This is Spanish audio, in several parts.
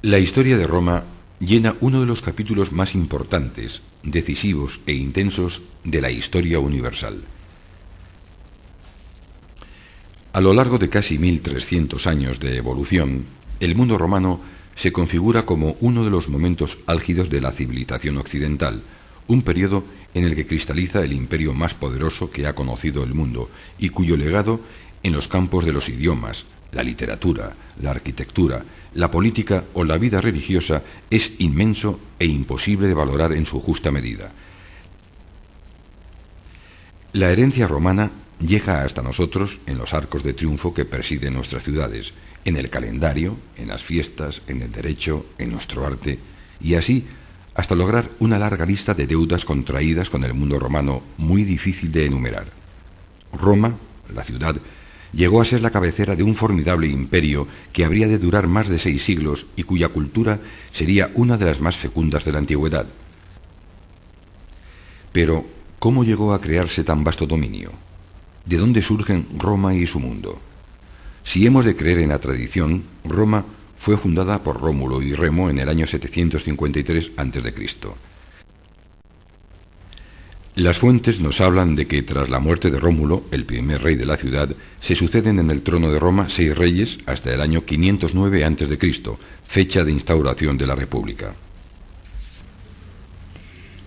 La historia de Roma llena uno de los capítulos más importantes, decisivos e intensos de la historia universal. A lo largo de casi 1300 años de evolución, el mundo romano se configura como uno de los momentos álgidos de la civilización occidental, un periodo en el que cristaliza el imperio más poderoso que ha conocido el mundo y cuyo legado en los campos de los idiomas, la literatura, la arquitectura, la política o la vida religiosa es inmenso e imposible de valorar en su justa medida. La herencia romana llega hasta nosotros en los arcos de triunfo que presiden nuestras ciudades, en el calendario, en las fiestas, en el derecho, en nuestro arte, y así hasta lograr una larga lista de deudas contraídas con el mundo romano muy difícil de enumerar. Roma, la ciudad, llegó a ser la cabecera de un formidable imperio que habría de durar más de 6 siglos y cuya cultura sería una de las más fecundas de la antigüedad. Pero, ¿cómo llegó a crearse tan vasto dominio? ¿De dónde surgen Roma y su mundo? Si hemos de creer en la tradición, Roma fue fundada por Rómulo y Remo en el año 753 a.C. Las fuentes nos hablan de que tras la muerte de Rómulo, el primer rey de la ciudad, se suceden en el trono de Roma 6 reyes hasta el año 509 a.C., fecha de instauración de la República.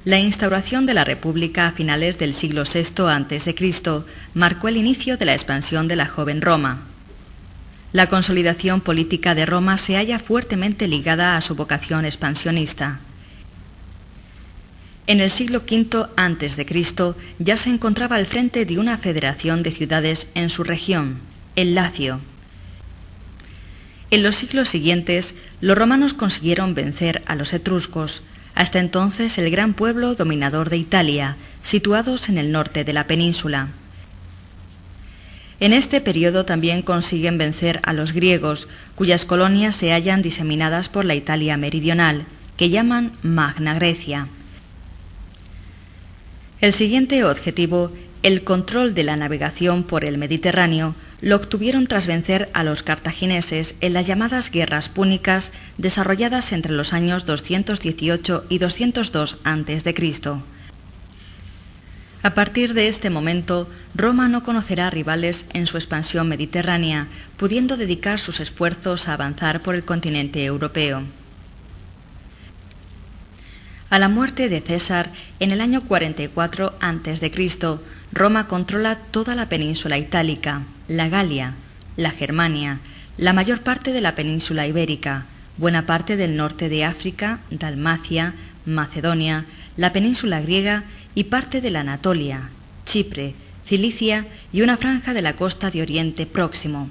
La instauración de la República a finales del siglo VI a.C. marcó el inicio de la expansión de la joven Roma. La consolidación política de Roma se halla fuertemente ligada a su vocación expansionista. En el siglo V a.C. ya se encontraba al frente de una federación de ciudades en su región, el Lacio. En los siglos siguientes, los romanos consiguieron vencer a los etruscos, hasta entonces el gran pueblo dominador de Italia, situados en el norte de la península. En este periodo también consiguen vencer a los griegos, cuyas colonias se hallan diseminadas por la Italia meridional, que llaman Magna Grecia. El siguiente objetivo, el control de la navegación por el Mediterráneo, lo obtuvieron tras vencer a los cartagineses en las llamadas guerras púnicas desarrolladas entre los años 218 y 202 a.C. A partir de este momento, Roma no conocerá rivales en su expansión mediterránea, pudiendo dedicar sus esfuerzos a avanzar por el continente europeo. A la muerte de César, en el año 44 a.C., Roma controla toda la península itálica, la Galia, la Germania, la mayor parte de la península ibérica, buena parte del norte de África, Dalmacia, Macedonia, la península griega y parte de la Anatolia, Chipre, Cilicia y una franja de la costa de Oriente Próximo.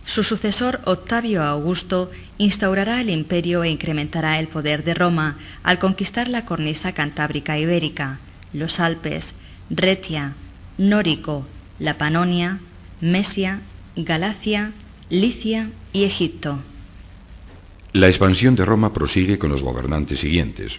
Su sucesor, Octavio Augusto, instaurará el imperio e incrementará el poder de Roma al conquistar la cornisa cantábrica ibérica, los Alpes, Retia, Nórico, la Panonia, Mesia, Galacia, Licia y Egipto. La expansión de Roma prosigue con los gobernantes siguientes.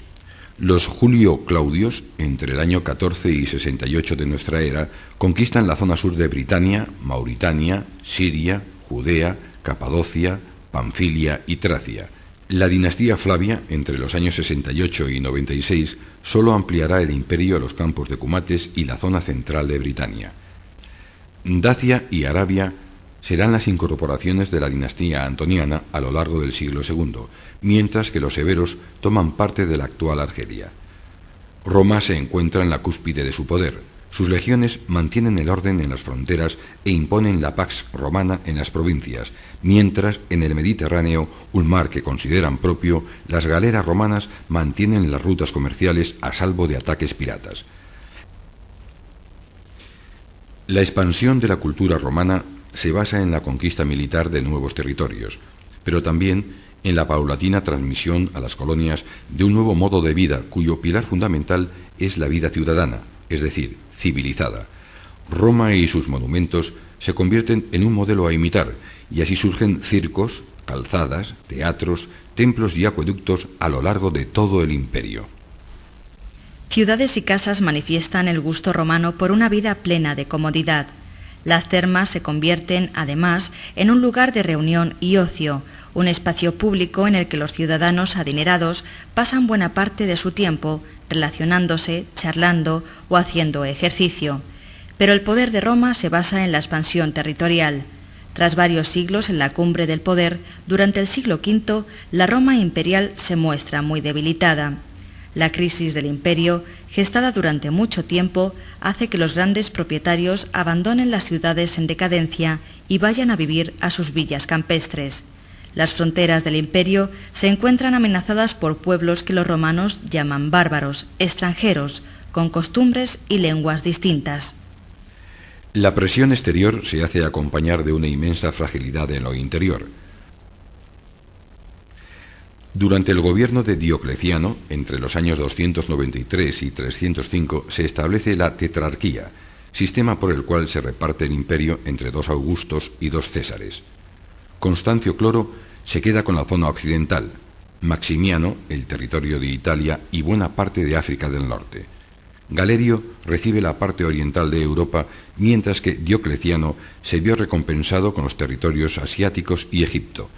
Los Julio Claudios, entre el año 14 y 68 de nuestra era, conquistan la zona sur de Britania, Mauritania, Siria, Judea, Capadocia, Panfilia y Tracia. La dinastía Flavia, entre los años 68 y 96, solo ampliará el imperio a los campos de Cumates y la zona central de Britania. Dacia y Arabia serán las incorporaciones de la dinastía antoniana a lo largo del siglo II, mientras que los severos toman parte de la actual Argelia. Roma se encuentra en la cúspide de su poder. Sus legiones mantienen el orden en las fronteras e imponen la pax romana en las provincias, mientras en el Mediterráneo, un mar que consideran propio, las galeras romanas mantienen las rutas comerciales a salvo de ataques piratas. La expansión de la cultura romana se basa en la conquista militar de nuevos territorios, pero también en la paulatina transmisión a las colonias de un nuevo modo de vida cuyo pilar fundamental es la vida ciudadana, es decir, civilizada. Roma y sus monumentos se convierten en un modelo a imitar, y así surgen circos, calzadas, teatros, templos y acueductos a lo largo de todo el imperio. Ciudades y casas manifiestan el gusto romano por una vida plena de comodidad. Las termas se convierten, además, en un lugar de reunión y ocio, un espacio público en el que los ciudadanos adinerados pasan buena parte de su tiempo relacionándose, charlando o haciendo ejercicio. Pero el poder de Roma se basa en la expansión territorial. Tras varios siglos en la cumbre del poder, durante el siglo V, la Roma imperial se muestra muy debilitada. La crisis del imperio, gestada durante mucho tiempo, hace que los grandes propietarios abandonen las ciudades en decadencia y vayan a vivir a sus villas campestres. Las fronteras del imperio se encuentran amenazadas por pueblos que los romanos llaman bárbaros, extranjeros, con costumbres y lenguas distintas. La presión exterior se hace acompañar de una inmensa fragilidad en lo interior. Durante el gobierno de Diocleciano, entre los años 293 y 305, se establece la tetrarquía, sistema por el cual se reparte el imperio entre 2 Augustos y 2 Césares. Constancio Cloro se queda con la zona occidental, Maximiano, el territorio de Italia y buena parte de África del Norte. Galerio recibe la parte oriental de Europa, mientras que Diocleciano se vio recompensado con los territorios asiáticos y Egipto.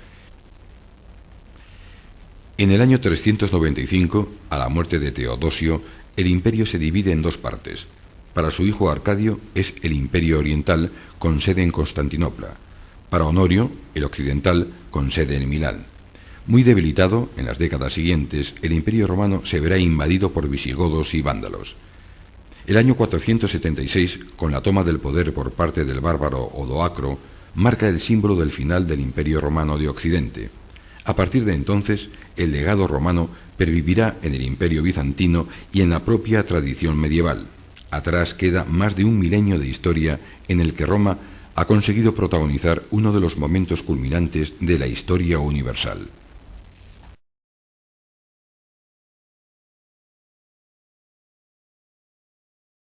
En el año 395, a la muerte de Teodosio, el imperio se divide en 2 partes. Para su hijo Arcadio es el imperio oriental, con sede en Constantinopla. Para Honorio, el occidental, con sede en Milán. Muy debilitado, en las décadas siguientes, el imperio romano se verá invadido por visigodos y vándalos. El año 476, con la toma del poder por parte del bárbaro Odoacro, marca el símbolo del final del imperio romano de Occidente. A partir de entonces, el legado romano pervivirá en el imperio bizantino y en la propia tradición medieval. Atrás queda más de un milenio de historia en el que Roma ha conseguido protagonizar uno de los momentos culminantes de la historia universal.